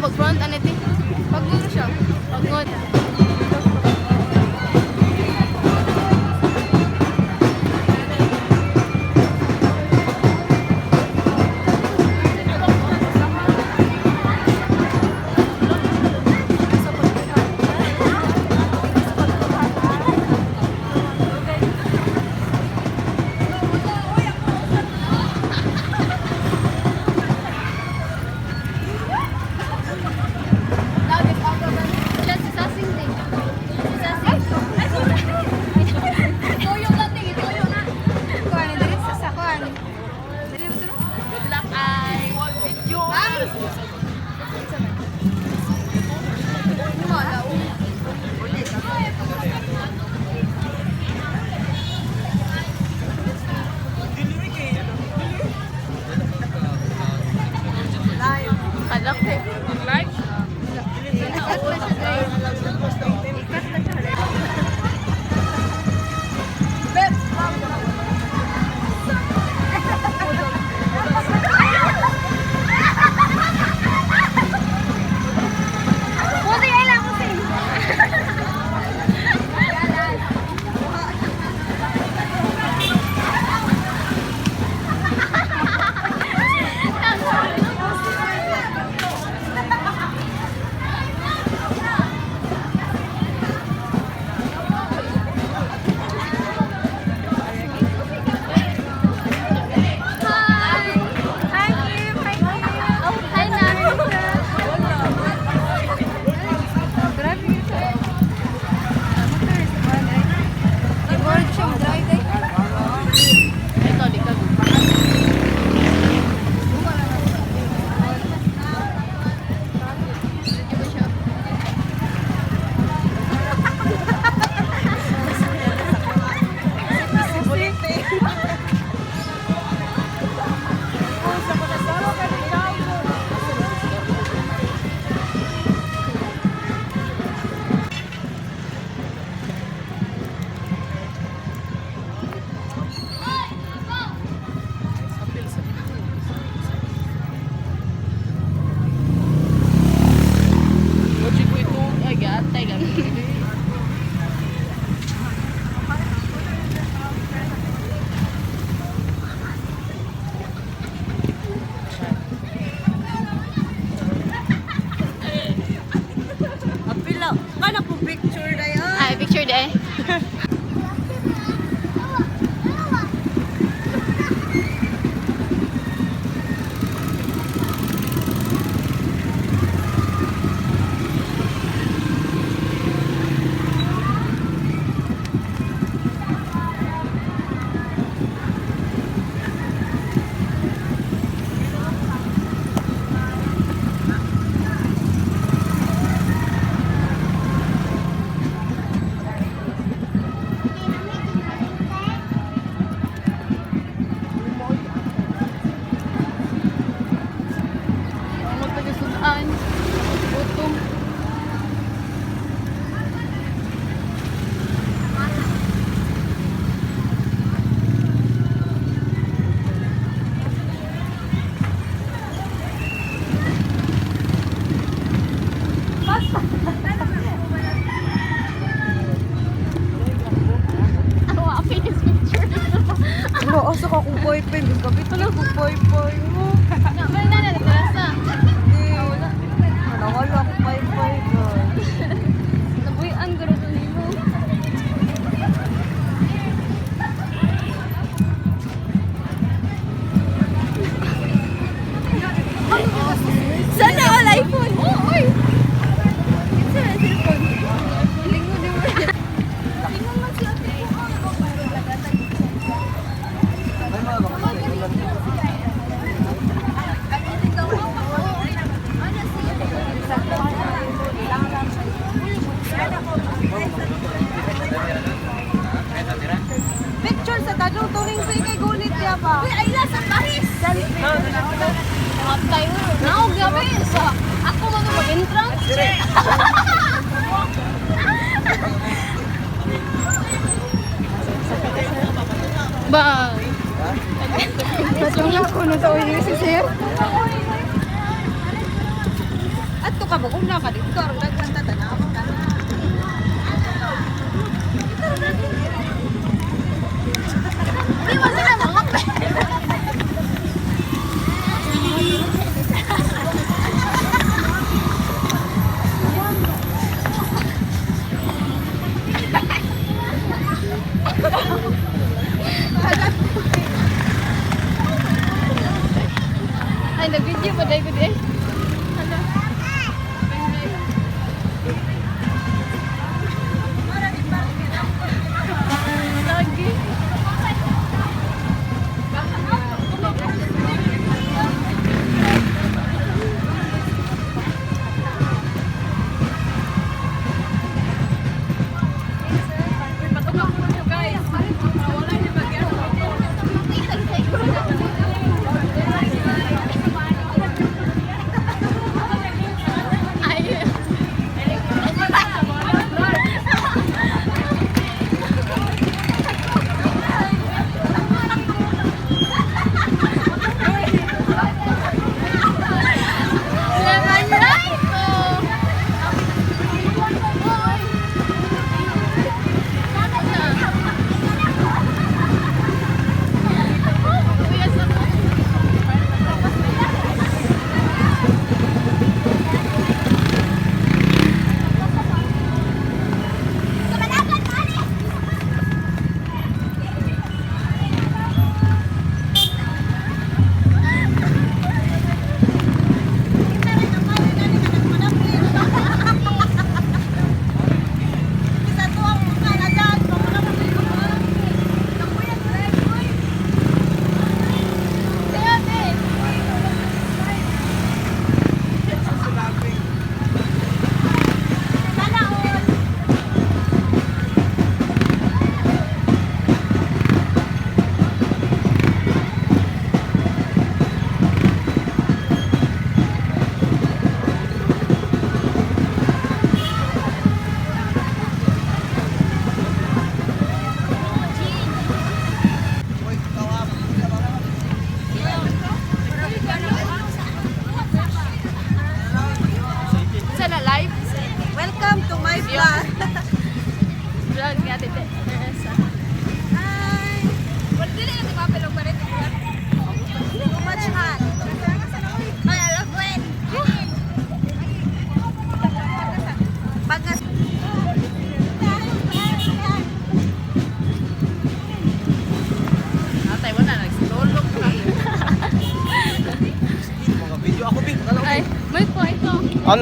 pag-front, ano ito? Pag-good siya. Pag-good. Kalaki. Large? Ay, picture day. Asa ka kung boyfriend? Kapit na lang kung boyfriend mo. May na terasa. Wala. Wala akong boyfriend. Nabuyan garo to nimo. Sana all iPhone. Oh, oy. Sana cellphone. Lingon di mo. Lingon man siya. Picture sa tanong turing kay gunit niya pa. Uy, ay sa Paris. Tayo. Naog gabi sa ako man mag-entrance. Ba. Patungin ko na sa uwi si Sir. At Kabukong na ka dito. Ang nagkanta tanaw ka na. Di ba sila mga ay, nag-video pa dahil ko di. Hala. Lagi. Patukang po nyo guys. Wala niyo bagyan. Sana live. Welcome to my vlog. Vlog nga dito. Hi! Wala din yung mapilog pa rin.